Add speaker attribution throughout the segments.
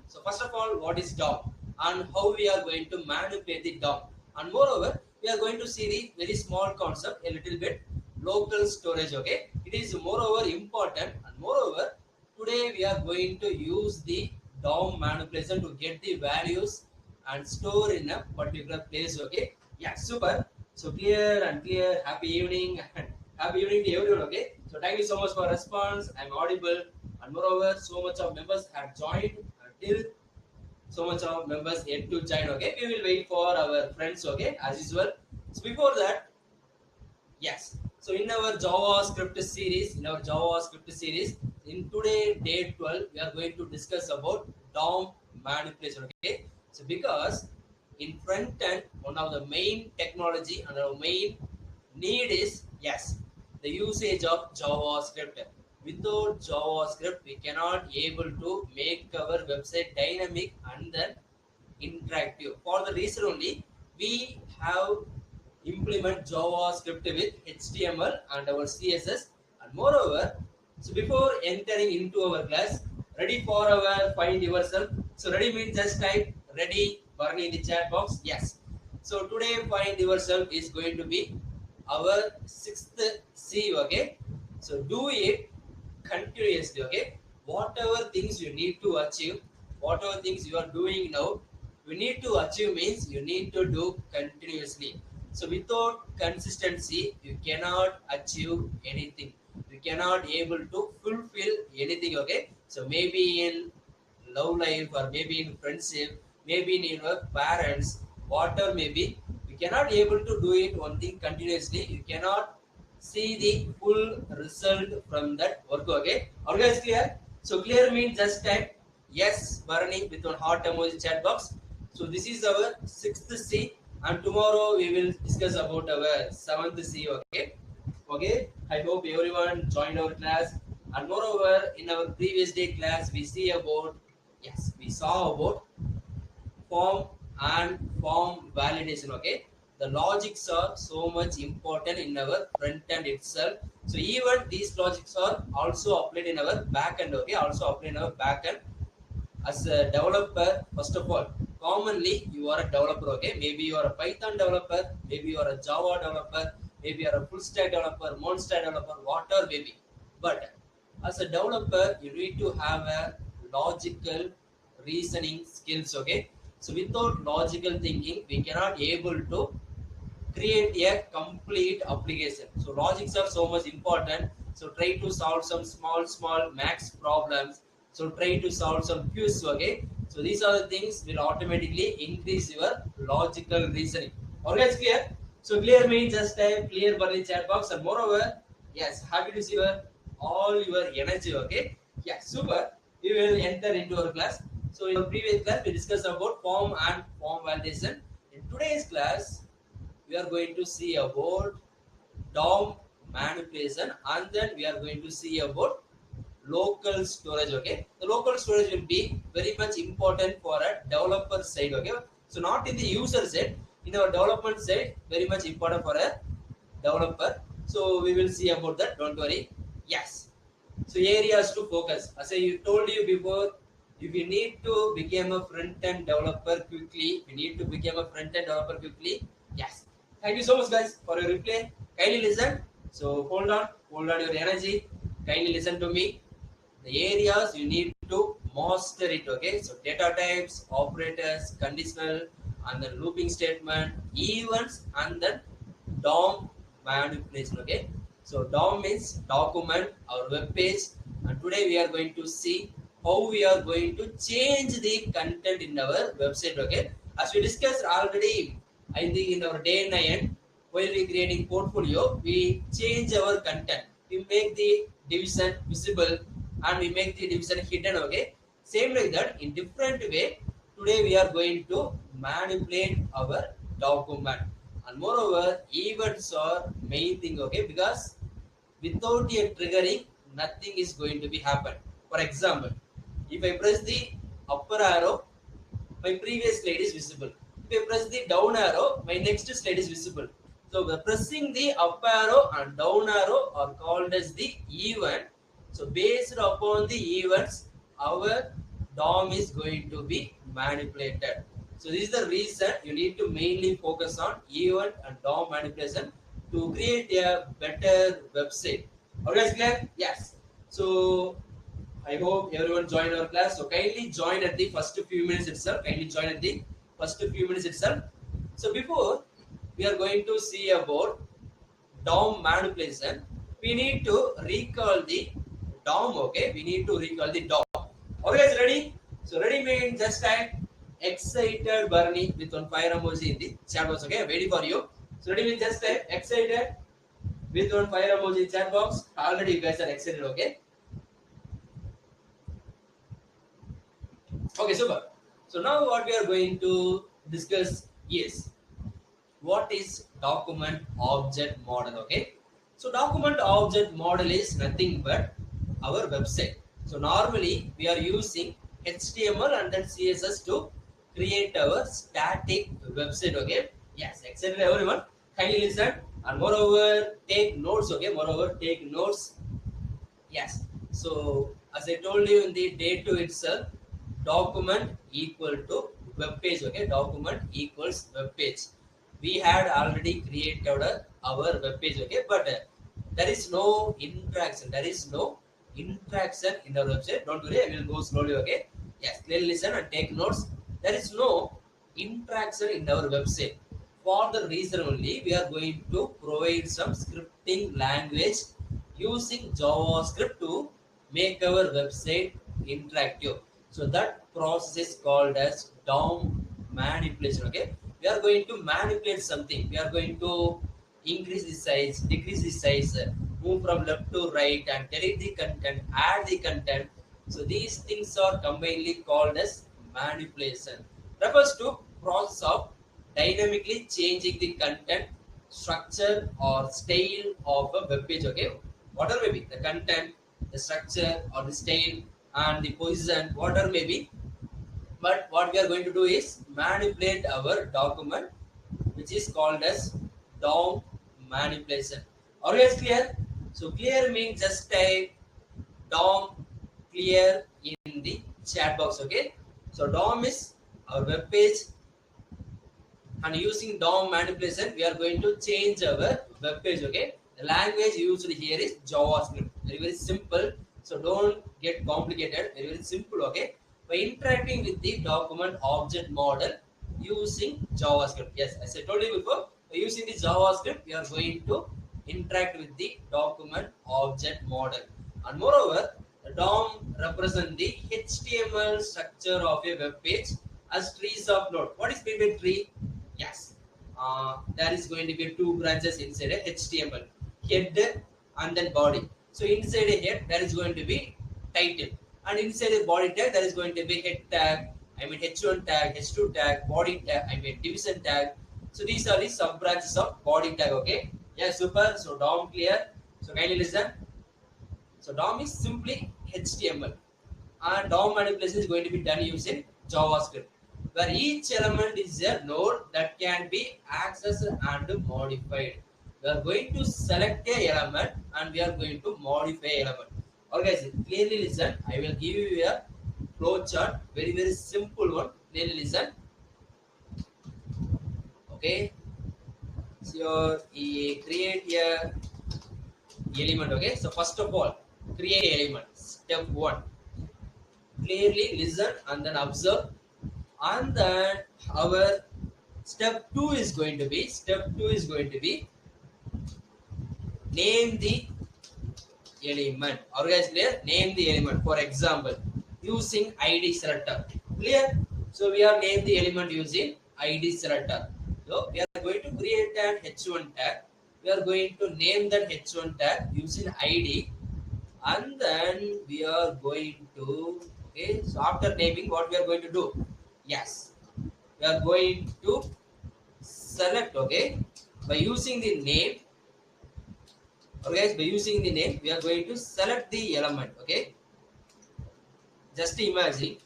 Speaker 1: So first of all, what is DOM and how we are going to manipulate the DOM. And moreover, we are going to see the very small concept, a little bit local storage. Okay, it is moreover important, and moreover, today we are going to use the DOM manipulation to get the values and store in a particular place. Okay, yeah, super. So clear and clear. Happy evening and happy evening to everyone. Okay, so thank you so much for response. I'm audible, and moreover, so much of members have joined until so much of members yet to join. Okay, we will wait for our friends. Okay, as usual. So before that, yes. So in our JavaScript series, in today day 12, we are going to discuss about DOM manipulation. Okay. So because in front end, one of the main technology and our main need is, yes, the usage of JavaScript. Without JavaScript, we cannot able to make our website dynamic and then interactive. For the reason only, we have implement JavaScript with HTML and our CSS. And moreover, so before entering into our class, ready for our find yourself. So ready means just type ready Barney in the chat box. Yes. So today find yourself is going to be our sixth C. Okay. So do it continuously. Okay. Whatever things you need to achieve, whatever things you are doing now, you need to achieve means you need to do continuously. So without consistency, you cannot achieve anything. You cannot able to fulfill anything. Okay. So maybe in love life or maybe in friendship, maybe in your parents, whatever maybe, you cannot able to do it one thing continuously. You cannot see the full result from that work. Okay. Are you guys clear? So clear means just type yes, Bharani with one heart emoji chat box. So this is our sixth C, and tomorrow we will discuss about our seventh C. Okay, okay. I hope everyone joined our class. And moreover, in our previous day class, we see about, yes, we saw about form and form validation. Okay, the logics are so much important in our front end itself. So even these logics are also applied in our back end. Okay, also applied in our back end. As a developer, first of all, commonly you are a developer. Okay, maybe you are a Python developer, maybe you are a Java developer, maybe you are a full stack developer, monster developer, whatever maybe. But as a developer, you need to have a logical reasoning skills. Okay, so without logical thinking, we cannot able to create a complete application. So logics are so much important. So try to solve some small max problems. So try to solve some queues. Okay. So these are the things will automatically increase your logical reasoning. Alright, clear? So clear means just type clear for the chat box, and moreover, yes, happy to see your all your energy. Okay. Yeah, super. We will enter into our class. So in our previous class we discussed about form and form validation. In today's class, we are going to see about DOM manipulation, and then we are going to see about local storage. Okay, the local storage will be very much important for a developer side. Okay, so not in the user side, in our development side, very much important for a developer. So we will see about that, don't worry. Yes, so areas to focus, as I told you before, if you need to become a front-end developer quickly, we need to become a front-end developer quickly. Yes. Thank you so much, guys, for your replay. Kindly listen. So hold on your energy. Kindly listen to me. The areas you need to master it. Okay. So data types, operators, conditional, and then looping statement, events, and then DOM manipulation. Okay. So DOM means document or web page, and today we are going to see how we are going to change the content in our website. Okay, as we discussed already, I think in our day 9, while we creating portfolio, we change our content. We make the division visible and we make the division hidden. Okay, same like that in different way. Today we are going to manipulate our document, and moreover, events are main thing. Okay, because without a triggering, nothing is going to be happen. For example, if I press the upper arrow, my previous slide is visible. If I press the down arrow, my next slide is visible. So pressing the up arrow and down arrow are called as the event. So based upon the events, our DOM is going to be manipulated. So this is the reason you need to mainly focus on event and DOM manipulation to create a better website. Alright, clear? Yes. So I hope everyone joined our class. So kindly join at the first few minutes itself. Kindly join at the first few minutes itself. So before we are going to see about DOM manipulation, we need to recall the DOM. Okay, we need to recall the DOM. Okay, guys, ready? So ready means just type excited Bernie with one fire emoji in the chat box. Okay, waiting for you. So ready means just type excited with one fire emoji in chat box. Already you guys are excited. Okay. Okay, super. So now what we are going to discuss is what is document object model. Okay, so document object model is nothing but our website. So normally we are using HTML and then CSS to create our static website. Okay, yes, excited everyone, kindly listen and moreover take notes. Okay, moreover take notes. Yes. So as I told you in the day two itself, document equal to web page. Okay, document equals web page. We had already created our web page. Okay, but there is no interaction. There is no interaction in our website. Don't worry, I will go slowly. Okay. Yes, clearly listen and take notes. There is no interaction in our website. For the reason only, we are going to provide some scripting language using JavaScript to make our website interactive. So that process is called as DOM manipulation. Okay, we are going to manipulate something. We are going to increase the size, decrease the size, move from left to right, and delete the content, add the content. So these things are combinedly called as manipulation. Refers to process of dynamically changing the content, structure, or style of a web page. Okay, whatever may be the content, the structure, or the style, and the position, whatever may be. But what we are going to do is manipulate our document, which is called as DOM manipulation. Always clear? So clear means just type DOM clear in the chat box. Okay. So DOM is our web page, and using DOM manipulation, we are going to change our web page. Okay. The language used here is JavaScript. Very, very simple. So don't get complicated. Very, very simple. Okay. By interacting with the document object model using JavaScript. Yes, as I told you before, by using the JavaScript, we are going to interact with the document object model. And moreover, the DOM represents the HTML structure of a web page as trees of node. What is meant by tree? Yes, there is going to be two branches inside a HTML, head and then body. So inside a head, there is going to be title, and inside a body tag, there is going to be head tag, I mean H1 tag, H2 tag, body tag, I mean division tag. So these are the sub branches of body tag. Okay, yeah, super. So DOM clear. So kindly listen. So DOM is simply HTML, and DOM manipulation is going to be done using JavaScript, where each element is a node that can be accessed and modified. We are going to select a element and we are going to modify element. Okay, guys, clearly listen. I will give you a flow chart, very, very simple one. Clearly listen. Okay, so create a element. Okay, so first of all, create element. Step one. Clearly listen and then observe, and then our step 2 is going to be name the element. Are you guys clear? Name the element. For example, using ID selector. Clear? So we are named the element using ID selector. So we are going to create an H1 tag. We are going to name that H1 tag using ID, and then we are going to, okay, so after naming, what we are going to do? Yes, we are going to select. Okay, by using the name. Okay, by using the name, we are going to select the element. Okay, just imagine.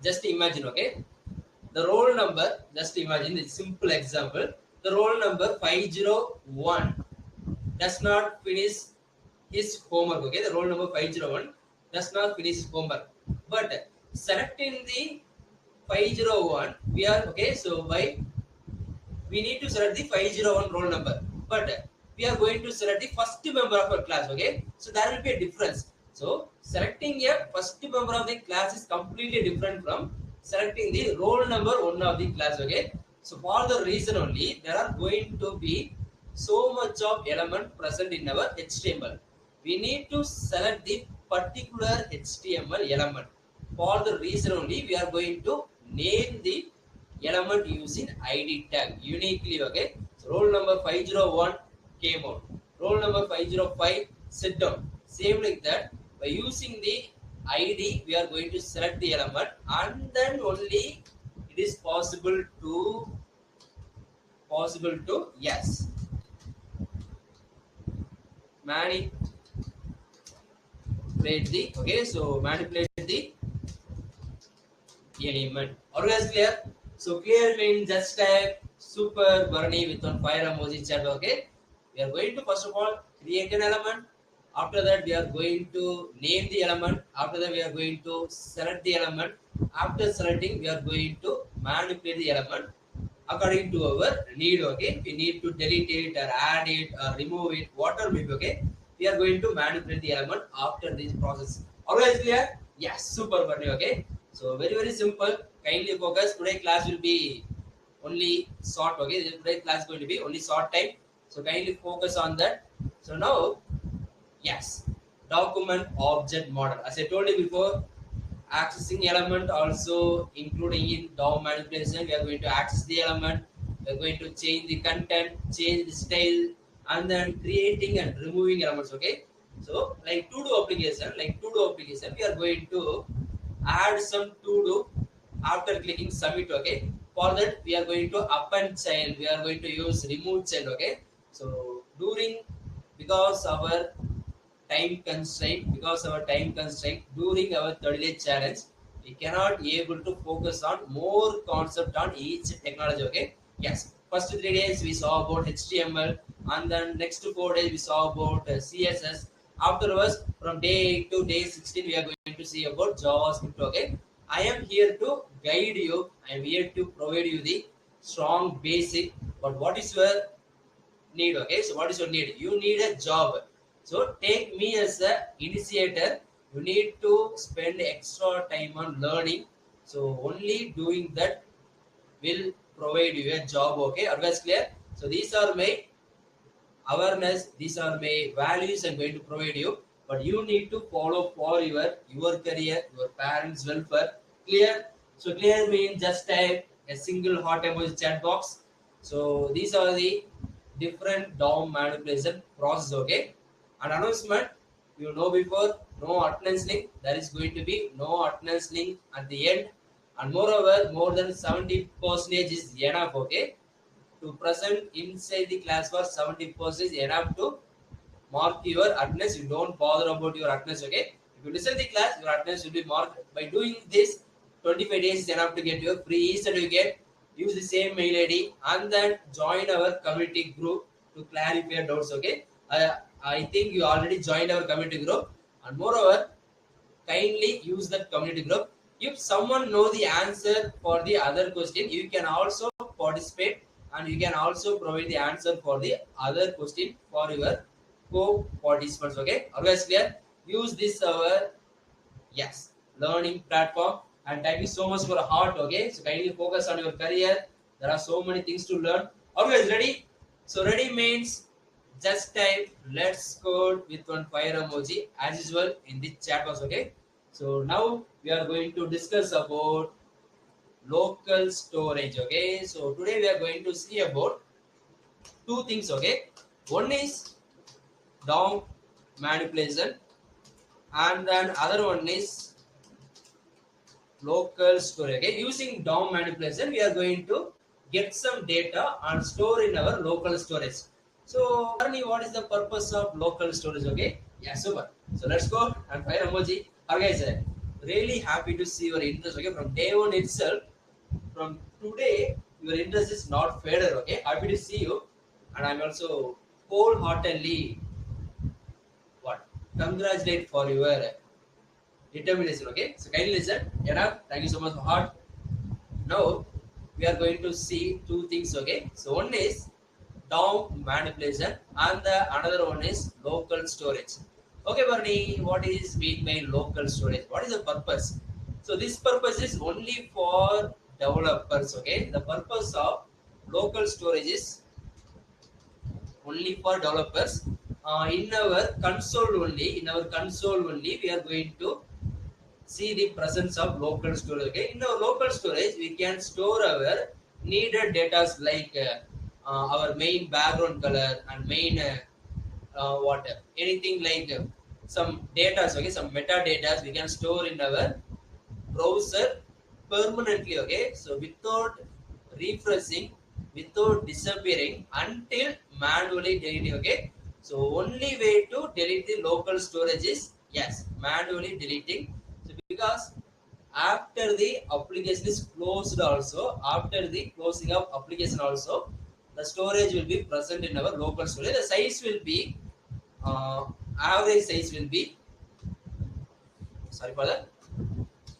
Speaker 1: Okay, the roll number. Just imagine the simple example. The roll number 501 does not finish his homework. Okay, the roll number 501 does not finish his homework. But selecting the 501, we are okay. So by we need to select the 501 roll number, but we are going to select the first member of our class. Okay, so there will be a difference. So selecting a first member of the class is completely different from selecting the roll number one of the class. Okay, so for the reason only there are going to be so much of element present in our HTML. We need to select the particular HTML element. For the reason only we are going to name the element using ID tag uniquely. Okay, so roll number 501 came out, roll number 505 sit down, same like that. By using the ID we are going to select the element, and then only it is possible to yes manipulate the okay, so manipulate the element. Always clear? So clear means just type super Bernie with one fire emoji chat. Okay. We are going to first of all create an element. After that, we are going to name the element. After that, we are going to select the element. After selecting, we are going to manipulate the element according to our need. Okay. We need to delete it or add it or remove it, whatever maybe. Okay. We are going to manipulate the element after this process. Always clear? Yes, super Bernie. Okay. So very simple. Kindly focus. Today class will be only short. Okay, today class is going to be only short time. So kindly focus on that. So now, yes, document object model. As I told you before, accessing element also including in DOM manipulation. We are going to access the element. We are going to change the content, change the style, and then creating and removing elements. Okay. So like to do application, we are going to add some to do after clicking submit. Okay, for that we are going to append child, we are going to use remove child. Okay, so during because our time constraint during our 30-day challenge, we cannot able to focus on more concept on each technology. Okay, yes, first 3 days we saw about HTML, and then next 4 days we saw about CSS. Afterwards, from day 8 to day 16, we are going to see about JavaScript. Okay, I am here to guide you, I am here to provide you the strong basic. But what is your need? Okay, so what is your need? You need a job. So take me as a initiator. You need to spend extra time on learning. So only doing that will provide you a job. Okay, are you guys clear? So these are my awareness, these are my values I'm going to provide you. But you need to follow for your career, your parents welfare. Clear? So clear means just type a single hot emoji chat box. So these are the different DOM manipulation process. Okay, an announcement, you know before, no attendance link. There is going to be no attendance link at the end. And moreover, more than 70% is enough. Okay, to present inside the class for 70% is enough to mark your attendance. You don't bother about your attendance. Okay, if you listen to the class, your attendance will be marked. By doing this, 25 days is enough to get your free certificate. Use the same mail ID and then join our community group to clarify your doubts. Okay, I think you already joined our community group. And moreover, kindly use that community group. If someone know the answer for the other question, you can also participate, and you can also provide the answer for the other question for your co-participants. Okay, always clear? Use this our yes learning platform, and thank you so much for a heart. Okay, so kindly focus on your career. There are so many things to learn. Always ready? So ready means just type let's code with one fire emoji as usual in the chat box. Okay, so now we are going to discuss about local storage. Okay, so today we are going to see about two things. Okay, one is DOM manipulation, and then other one is local storage. Okay, using DOM manipulation, we are going to get some data and store in our local storage. So, Arni, what is the purpose of local storage? Okay, yeah, super. So let's go and fire emoji. Okay, guys, really happy to see your interest. Okay, from day one itself, from today, your interest is not faded. Okay, happy to see you, and I'm also wholeheartedly what congratulate for your determination. Okay, so kindly listen. Enough. Thank you so much for heart. Now we are going to see two things. Okay, so one is DOM manipulation and the another one is local storage. Okay, Barney, what is mean by local storage? What is the purpose? So this purpose is only for developers. Okay, the purpose of local storage is only for developers. In our console only, we are going to see the presence of local storage. Okay, in our local storage, we can store our needed data like our main background color and main what anything like some data. Okay, some metadata we can store in our browser permanently. Okay, so without refreshing, without disappearing until manually deleting. Okay, so only way to delete the local storage is yes, manually deleting. So because after the application is closed also, after the closing of application also, the storage will be present in our local storage. The size will be average size will be sorry for that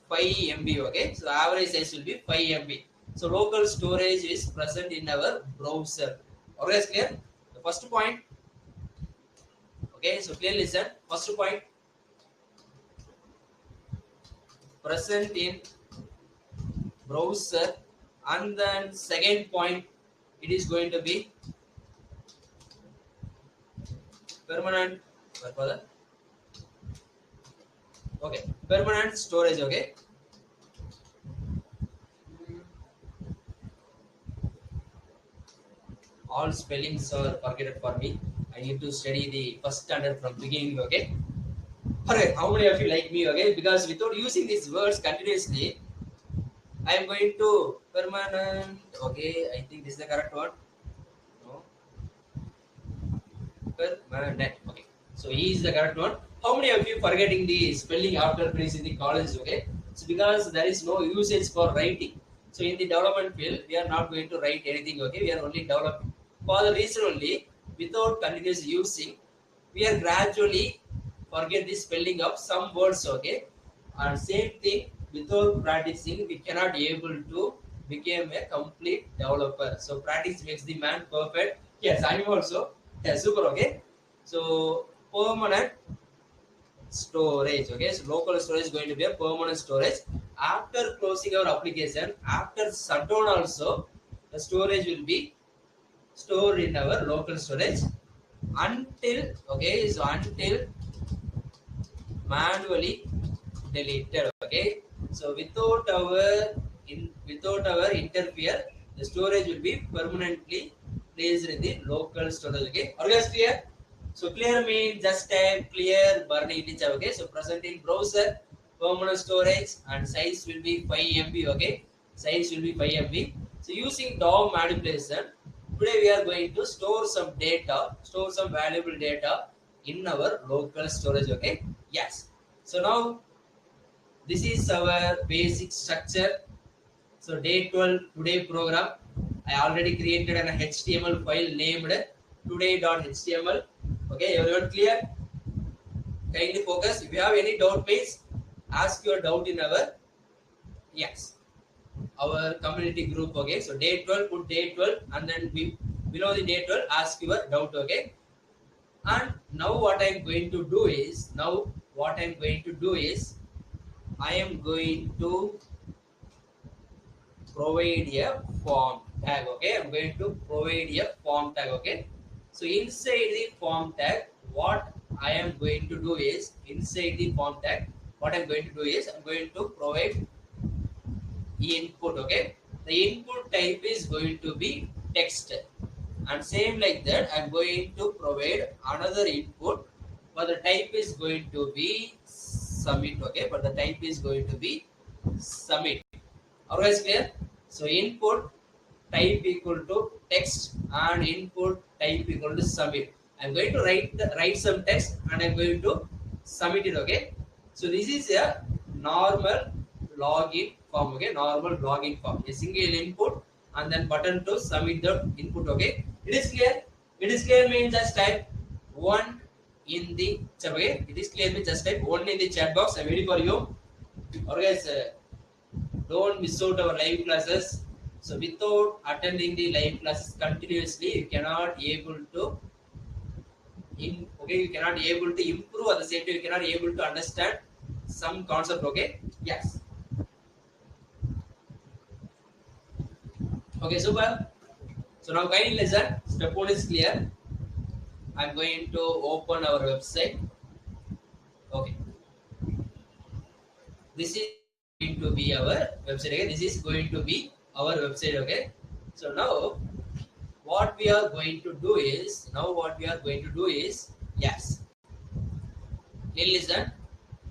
Speaker 1: 5 MB. Okay, so average size will be 5 MB. So local storage is present in our browser. Alright, clear? The first point. Okay, so clearly listen. First point, present in browser, and then second point, it is going to be permanent. Okay, permanent storage. Okay. All spellings are forgotten for me. I need to study the first standard from beginning. Okay. Alright, how many of you like me? Okay, because without using these words continuously, I am going to permanent. Okay, I think this is the correct one. No, permanent. Okay, so he is the correct one. How many of you forgetting the spelling after finishing the college? Okay, so because there is no usage for writing. So in the development field, we are not going to write anything. Okay, we are only developing. For the reason only, without continuous using, we are gradually forget the spelling of some words. Okay, and same thing without practicing, we cannot be able to become a complete developer. So practice makes the man perfect. Yes, I am also. Yes, super. Okay, so permanent storage. Okay, so local storage is going to be a permanent storage. After closing our application, after shutdown also, the storage will be stored in our local storage until until manually deleted. Okay, so without our interfere, the storage will be permanently placed in the local storage. Okay, are you guys clear? So clear means just type clear burning it. Okay, so present in browser, permanent storage, and size will be 5 MB. Okay, size will be 5 MB. So using DOM manipulation, today we are going to store some valuable data in our local storage. Okay, yes. So now this is our basic structure. So day 12 today program. I already created an HTML file named today.html. Okay, everyone clear? Kindly focus. If you have any doubt, please ask your doubt in our our community group. Okay, so day 12, put day 12, and then below the day 12, ask your doubt. Okay, and now what I'm going to do is I am going to provide a form tag. Okay, I'm going to provide a form tag. Okay, so inside the form tag, what I am going to do is I'm going to provide input. Okay, the input type is going to be text, and same like that I'm going to provide another input, but the type is going to be submit. Okay, but the type is going to be submit. Alright, clear? So input type equal to text and input type equal to submit. I'm going to write some text and I'm going to submit it. Okay, so this is a normal login form. Okay, normal login form, a single input and then button to submit the input. Okay, it is clear means just type one in the chat. Okay, it is clear. Me just type one in the chat box. I'm waiting for you. Or guys, don't miss out our live classes. So without attending the live classes continuously, you cannot able to you cannot able to improve at the same time. You cannot able to understand some concept. Okay, yes. Okay, super. So now kindly listen. Step one is clear. I'm going to open our website. Okay, this is going to be our website. Okay, this is going to be our website. Okay, so now what we are going to do is yes. Please listen.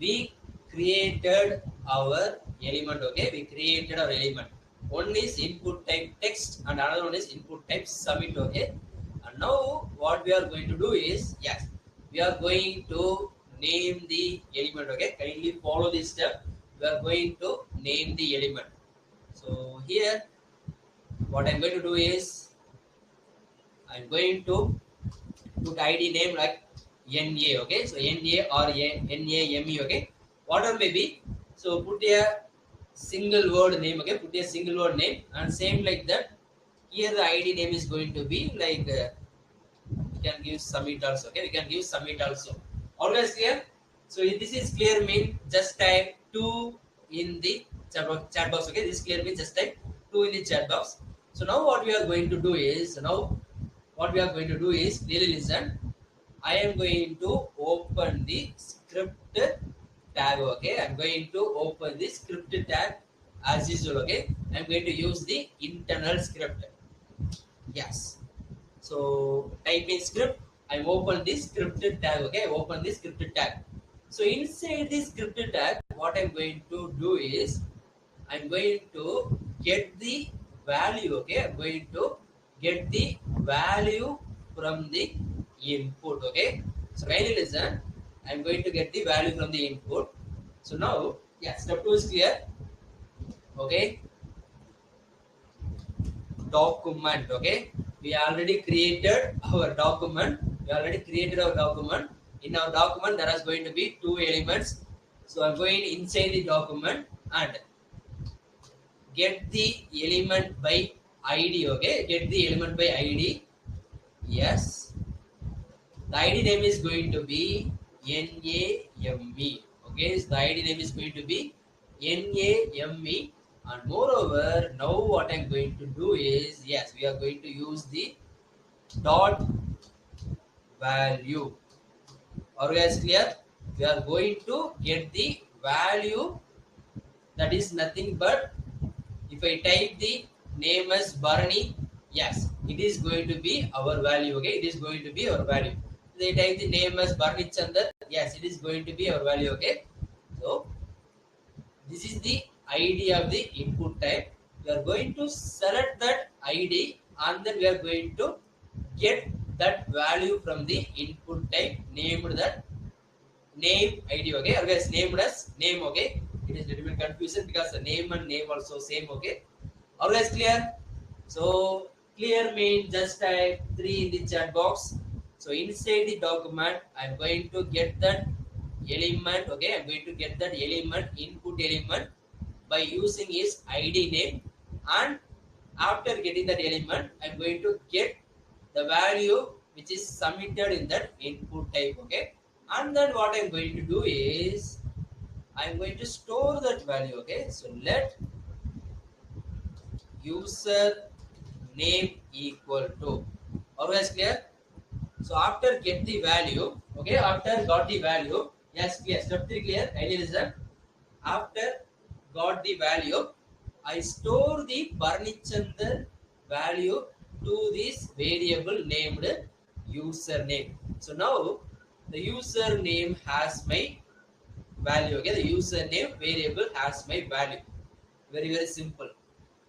Speaker 1: We created our element. Okay, we created our element. One is input type text and another one is input type submit. Okay, and now what we are going to do is yes, we are going to name the element. Okay, kindly follow this step. We are going to name the element. So here, what I'm going to do is I'm going to put ID name like NA. Okay, so NA or NAME. Okay, whatever may be. So put a single word name. Okay, put a single word name and same like that. Here the ID name is going to be like we can give submit also. Okay, we can give submit also. Always clear. So if this is clear mean just type 2 in the chat box. Okay, this clear means just type 2 in the chat box. So now what we are going to do is really listen. I am going to open the script tag. Okay, I'm going to open the script tag as usual. Okay, I'm going to use the internal script. Yes. So type in script. I'm open this script tag. Okay, open this script tag. So inside this script tag, what I'm going to do is I'm going to get the value. Okay, I'm going to get the value from the input. Okay, so kindly listen. I'm going to get the value from the input. So now, yeah, step 2 is clear. Okay, document. Okay, we already created our document. In our document, there is going to be 2 elements. So I'm going inside the document and get the element by ID. Okay, get the element by ID. Yes, the ID name is going to be NAME. Okay, so the ID name is going to be NAME. And moreover, now what I'm going to do is yes, we are going to use the dot value. Are you guys clear? We are going to get the value that is nothing but if I type the name as Bharani, yes, it is going to be our value. Okay, it is going to be our value. They type the name as Bharani Chandar, yes, it is going to be our value. Okay, so this is the ID of the input type. We are going to select that ID and then we are going to get that value from the input type named that name ID. Okay, or guys named as name. Okay, it is little bit confusion because the name and name also same. Okay, always clear. So clear means just type 3 in the chat box. So inside the document, I'm going to get that element. Okay, I'm going to get that element, input element by using his ID name, and after getting that element, I'm going to get the value which is submitted in that input type. Okay, and then what I'm going to do is I'm going to store that value. Okay, so let user name equal to, always clear. So after get the value, okay, after got the value, yes, clear, step 3 clear, kindly listen. After got the value, I store the Barnichandar value to this variable named username. So now the username has my value. Okay, the username variable has my value. Very very simple.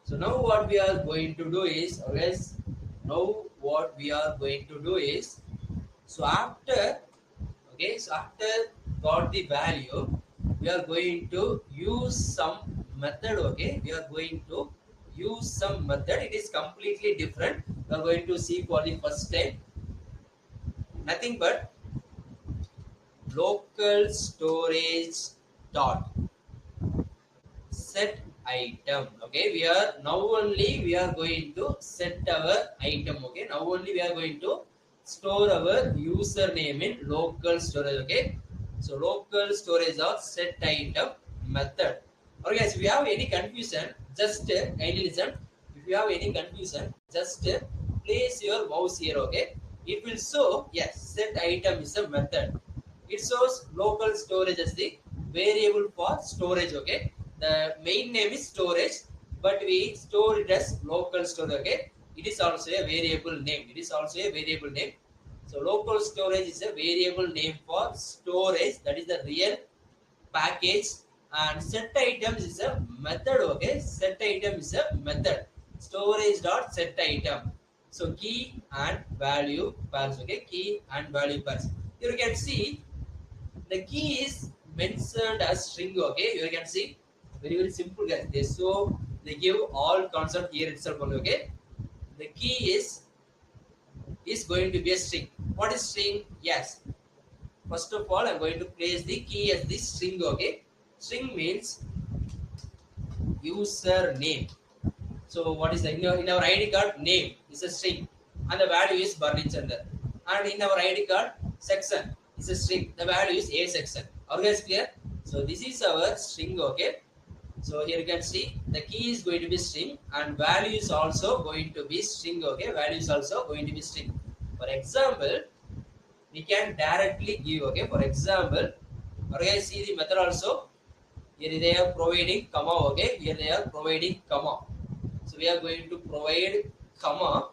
Speaker 1: So now what we are going to do is, so after, okay, so after got the value, we are going to use some method. Okay, we are going to use some method. It is completely different. We are going to see for the first time. Nothing but local storage dot set item. Okay, we are going to set our item. Okay, now only we are going to store our username in local storage. Okay, so local storage of set item method. Okay guys, if you have any confusion, just kindly listen. If you have any confusion, just place your mouse here. Okay, it will show yes, set item is a method. It shows local storage as the variable for storage. Okay, the main name is storage, but we store it as local storage. Okay, it is also a variable name. It is also a variable name. So local storage is a variable name for storage. That is the real package. And set items is a method. Okay, set item is a method. Storage dot set item. So key and value pairs. Okay, key and value pairs. Here you can see the key is mentioned as string. Okay, you can see very simple guys. They give all concept here itself only. Okay, the key is going to be a string. What is string? Yes, first of all I'm going to place the key as the string. Okay, string means username. So what is in our ID card, name is a string and the value is Barnichandar. And in our ID card, section is a string, the value is A section. Are you guys clear? So this is our string. Okay, so here you can see the key is going to be string and value is also going to be string. Okay, value is also going to be string. For example, we can directly give. Okay, for example, are you guys see the method also? Here they are providing comma. Okay, here they are providing comma. So we are going to provide comma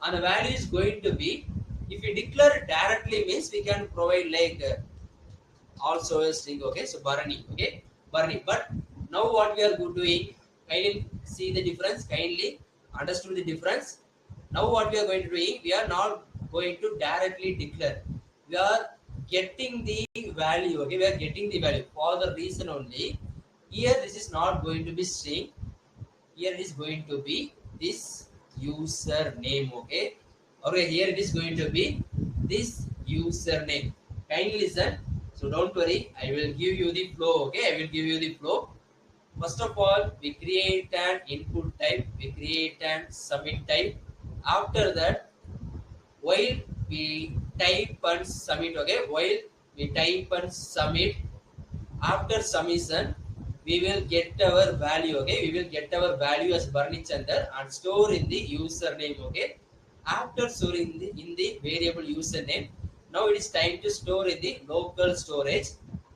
Speaker 1: and the value is going to be, if we declare directly means we can provide like also a string. Okay, so Barani. Okay, Barani. But now what we are doing, kindly see the difference, kindly understood the difference. Now what we are going to do, we are not going to directly declare. We are getting the value. Okay, we are getting the value for the reason only. Here this is not going to be string. Here it is going to be this username. Okay, okay, here it is going to be this username. Kindly listen. So don't worry, I will give you the flow. Okay, I will give you the flow. First of all, we create an input type, we create an submit type. After that, while we type and submit, okay, while we type and submit, after submission, we will get our value. Okay, we will get our value as Barnichandar and store in the username. Okay, after storing in the variable username, now it is time to store in the local storage.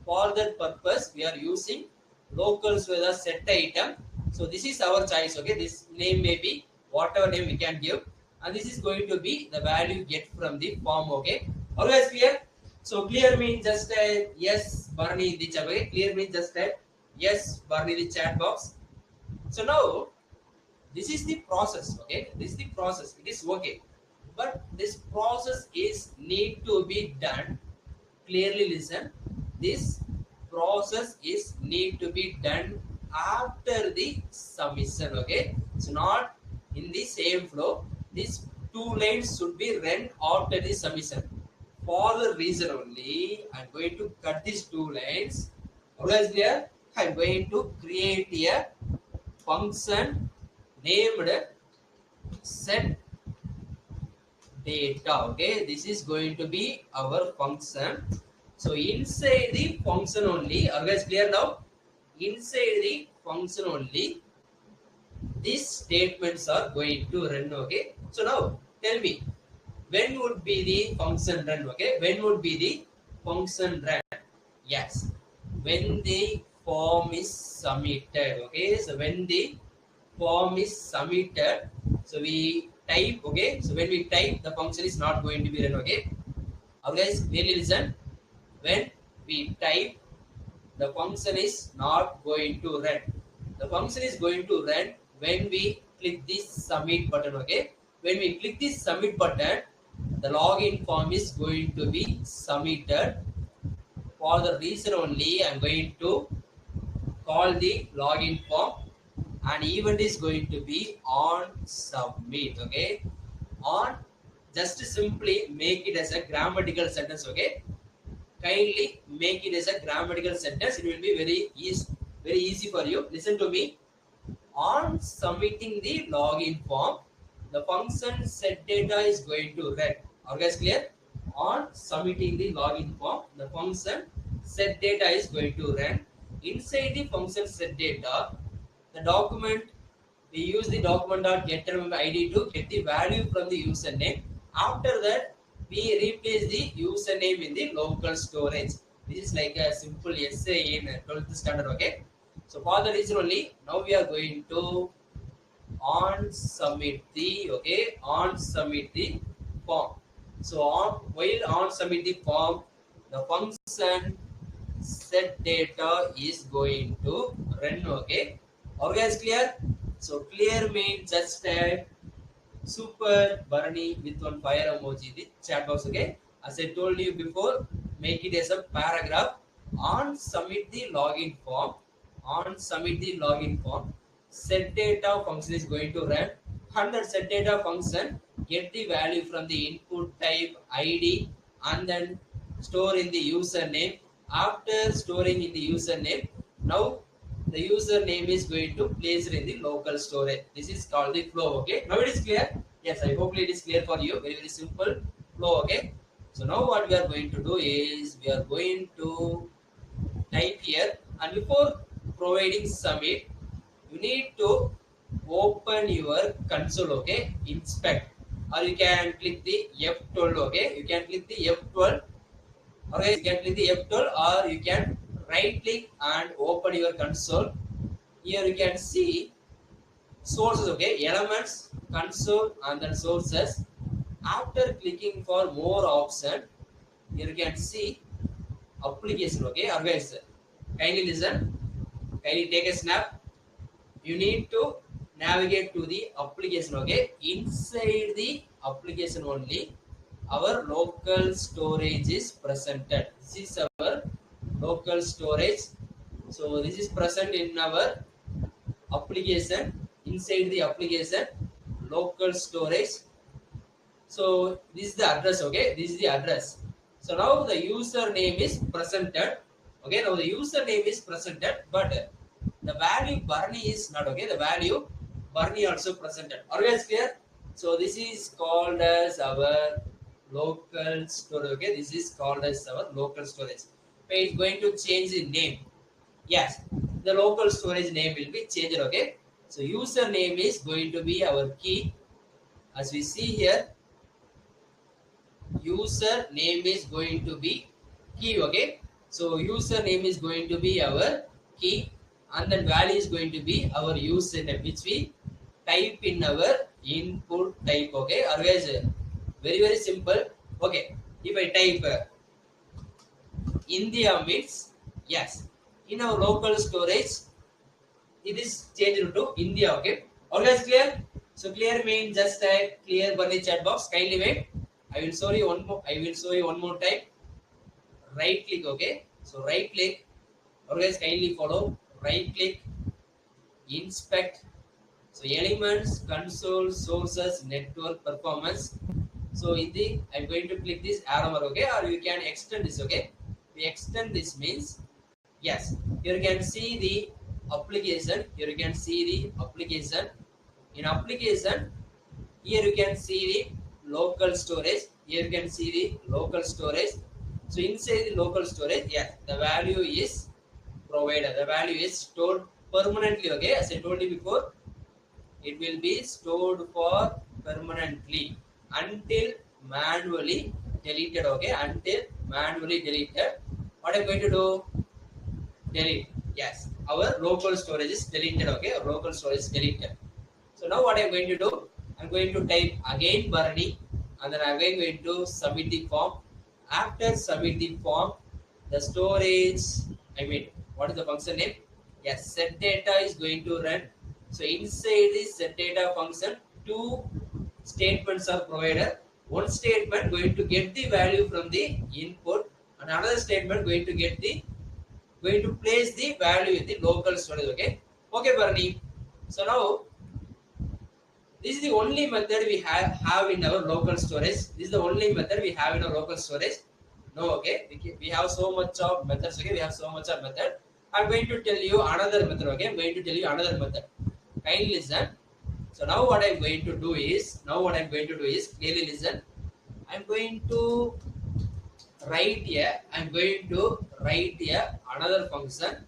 Speaker 1: For that purpose, we are using local storage set item. So this is our choice. Okay, this name may be whatever name we can give, and this is going to be the value get from the form. Okay, always clear. So clear means just a yes, Barney in the chat. Okay, clear means just a yes, Barney in the chat box. So now this is the process. Okay, this is the process. It is okay, but this process is need to be done. Clearly listen. This process is need to be done after the submission. Okay, so not in the same flow. These two lines should be run after the submission. For the reason only, I'm going to cut these two lines. Always clear? I'm going to create a function named set data. Okay, this is going to be our function. So inside the function only, always clear now? Inside the function only, these statements are going to run. Okay, so now tell me, when would be the function run? Okay, when would be the function run? Yes, when the form is submitted. Okay, so when the form is submitted, so we type. Okay, so when we type, the function is not going to be run. Okay, guys, really listen. When we type, the function is not going to run. The function is going to run when we click this submit button. Okay, when we click this submit button, the login form is going to be submitted. For the reason only, I'm going to call the login form, and event is going to be on submit. Okay, on, just simply make it as a grammatical sentence. Okay, kindly make it as a grammatical sentence. It will be very easy for you. Listen to me. On submitting the login form, the function set data is going to run. Are guys clear? On submitting the login form, the function set data is going to run. Inside the function set data, the document, we use the document.getID to get the value from the username. After that, we replace the username in the local storage. This is like a simple essay in 12th standard. Okay. So for the reason only, now we are going to on submit the form. So while on submit the form, the function set data is going to run. Okay. Are you guys clear? So clear means just type super Barney with one fire emoji in the chat box. Okay. As I told you before, make it as a paragraph. On submit the login form. On submit the login form, set data function is going to run. Under set data function, get the value from the input type ID and then store in the username. After storing in the username, now the username is going to place it in the local storage. This is called the flow. Okay. Now it is clear. Yes, I hope it is clear for you. Very simple flow. Okay. So now what we are going to do is we are going to type here, and before providing submit, you need to open your console. Okay, inspect, or you can click the F12. Okay, you can click the F12. Okay, you can click the F12, or you can right click and open your console. Here you can see sources. Okay, elements, console, and then sources. After clicking for more option, here you can see application. Okay, guys, kindly listen, kindly take a snap. You need to navigate to the application. Okay, inside the application only our local storage is presented. This is our local storage. So this is present in our application. Inside the application, local storage. So this is the address. Okay, this is the address. So now the username is presented. Okay, now the username is presented, but the value Barney is not. Okay, the value Barney also presented. Are you guys clear? So this is called as our local storage. Okay, this is called as our local storage. But it's going to change the name. Yes, the local storage name will be changed. Okay, so username is going to be our key. As we see here, user name is going to be key. Okay, so username is going to be our key, and then value is going to be our username, which we type in our input type. Okay, otherwise very simple. Okay, if I type India means yes, in our local storage it is changed to India. Okay, always clear? So clear means just type clear Barney chat box. Kindly wait. I will show you one more time. Right click. Okay, so right click. Always kindly follow. Right click. Inspect. So elements, console, sources, network, performance. So in the I'm going to click this arrow mark. Okay, or you can extend this. Okay, we extend this means yes. Here you can see the application. Here you can see the application. In application, here you can see the local storage. Here you can see the local storage. So inside the local storage, yes, the value is provided. The value is stored permanently. Okay, as I told you before, it will be stored for permanently until manually deleted. Okay, until manually deleted. What I'm going to do? Delete. Yes, our local storage is deleted. Okay, our local storage is deleted. So now what I'm going to do? I'm going to type again Barney, and then I'm going to submit the form. After submit the form, the storage, what is the function name? Yes, set data is going to run. So inside this set data function, two statements are provided. One statement going to get the value from the input, and another statement going to place the value in the local storage. Okay, Barney. So now this is the only method we have in our local storage. This is the only method we have in our local storage. No, okay. We have so much of methods. Okay, we have so much of method. I'm going to tell you another method. Okay, I'm going to tell you another method. Kindly listen. So now what I'm going to do is clearly listen. I'm going to write here. I'm going to write here another function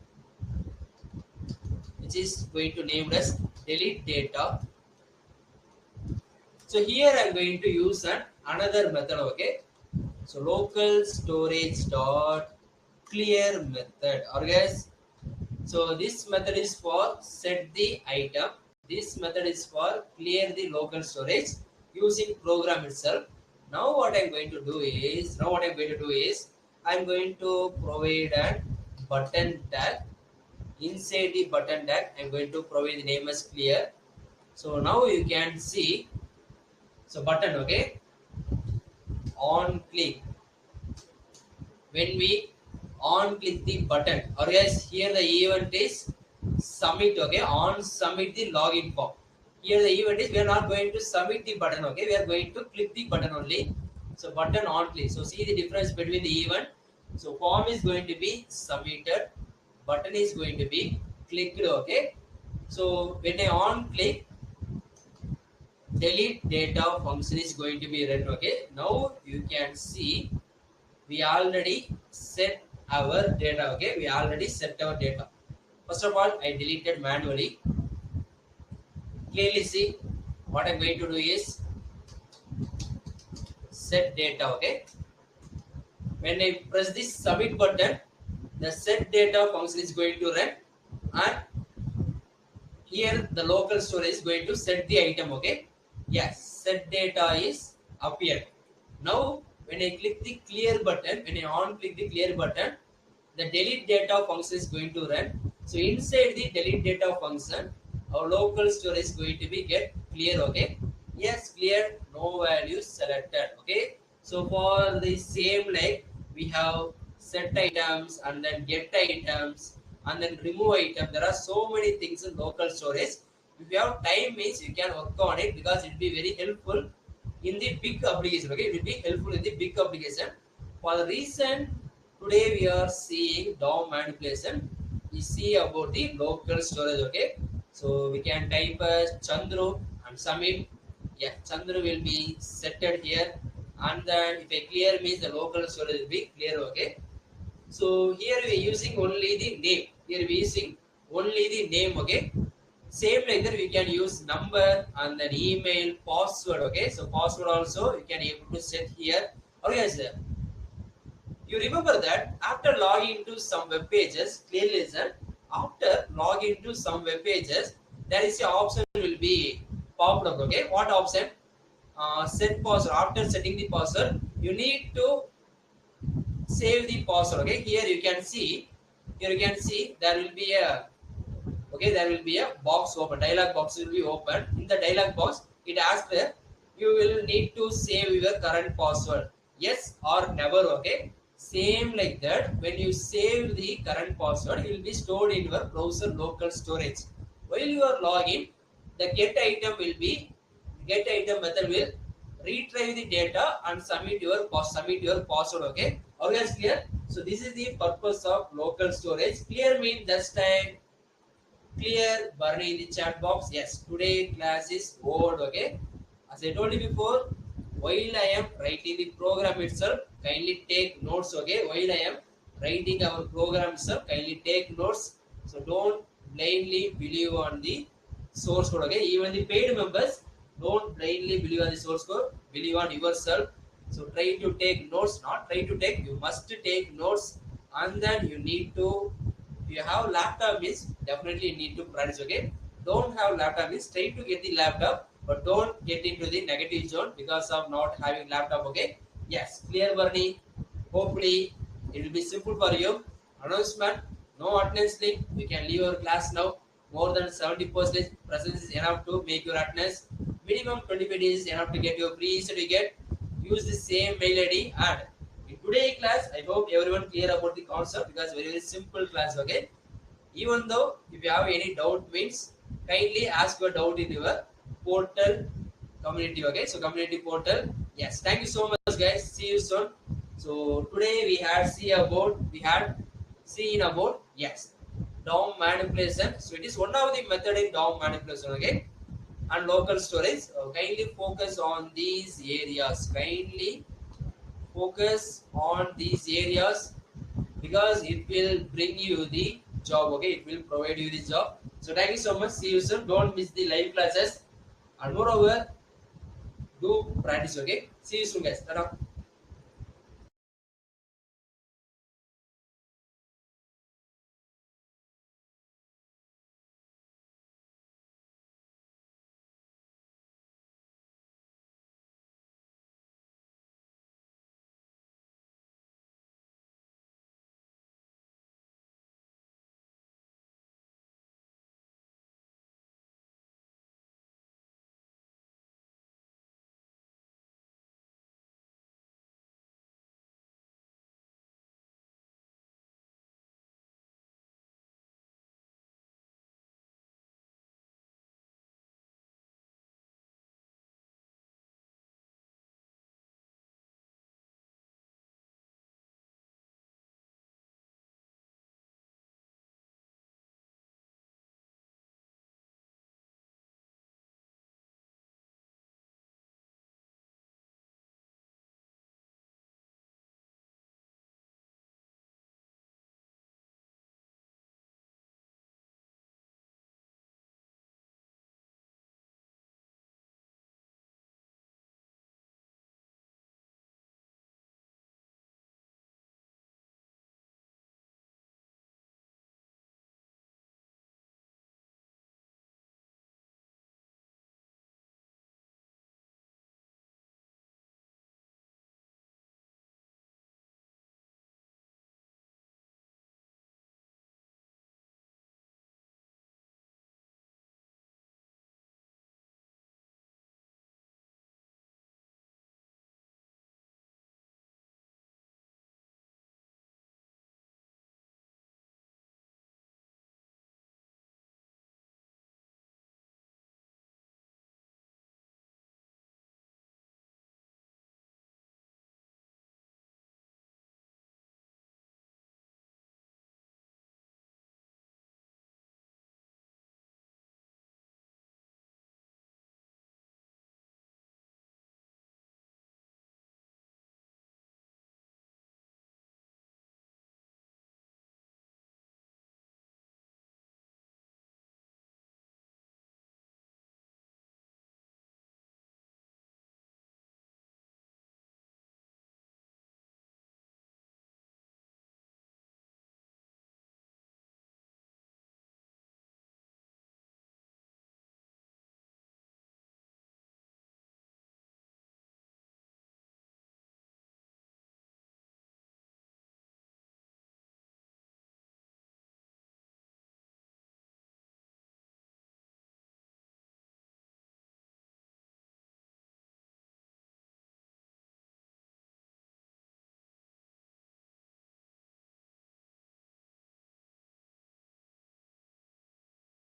Speaker 1: which is going to name as delete data. So here I'm going to use another method. Okay. So local storage dot clear method. Or guys, so this method is for set the item. This method is for clear the local storage using program itself. Now what I'm going to do is I'm going to provide a button tag. Inside the button tag, I'm going to provide the name as clear. So now you can see, so button, okay, on click. When we on click the button, or guys, here the event is submit, okay, on submit the login form. Here the event is we are not going to submit the button, okay, we are going to click the button only. So button on click. So see the difference between the event. So form is going to be submitted, button is going to be clicked, okay. So when I on click, delete data function is going to be run, okay. Now you can see we already set our data, okay, we already set our data. First of all, I deleted manually. Clearly see what I'm going to do is set data, okay. When I press this submit button, the set data function is going to run, and here the local storage is going to set the item, okay. Yes, set data is appeared. Now when I click the clear button, when I on click the clear button, the delete data function is going to run. So inside the delete data function, our local storage is going to be get clear, okay. Yes, clear, no values selected, okay. So for the same, like we have set items and then get items and then remove item. There are so many things in local storage. If you have time means you can work on it because it will be very helpful in the big application, okay. It will be helpful in the big application. For the reason today we are seeing DOM manipulation, we see about the local storage, okay. So we can type as Chandru and submit. Yeah, Chandru will be setted here, and then if I clear means the local storage will be clear, okay. So here we are using only the name. Here we are using only the name, okay. Same like that we can use number and then email, password, okay. So password also you can able to set here. Okay, sir. You remember that after logging into some web pages, clearly listen, after logging into some web pages, there is a option will be popped up, okay. What option? Set password. After setting the password, you need to save the password, okay. Here you can see there will be a, okay, there will be a box open, dialog box will be open. In the dialog box it asks you will need to save your current password, yes or never, okay. Same like that, when you save the current password, it will be stored in your browser local storage. While you are login, the get item method will retrieve the data and submit your password, okay. Always clear. So this is the purpose of local storage. Clear means this time clear, Barney in the chat box. Yes, today class is over, okay. As I told you before, while I am writing the program itself, kindly take notes, okay. While I am writing our program itself, kindly take notes. So don't blindly believe on the source code, okay. Even the paid members, don't blindly believe on the source code, believe on yourself. So try to take notes, not try to take, you must take notes, and then you need to, if you have laptop means definitely you need to practice, okay. Don't have laptop means try to get the laptop, but don't get into the negative zone because of not having laptop, okay. Yes, clear, Bernie. Hopefully it will be simple for you. Announcement, no attendance link, you can leave your class now. More than 70% presence is enough to make your attendance. Minimum 25 days is enough to get your free certificate. Use the same mail ID, and in today's class, I hope everyone clear about the concept because very simple class, okay. Even though if you have any doubt means kindly ask your doubt in your portal community, okay. So community portal. Yes, thank you so much guys. See you soon. So today we had seen about yes DOM manipulation. So it is one of the method in DOM manipulation. Okay, and local storage. Kindly focus on these areas. Kindly focus on these areas because it will bring you the job. Okay, it will provide you the job. So thank you so much. See you soon. Don't miss the live classes. And moreover, do practice. Okay, see you soon, guys. Ta-da.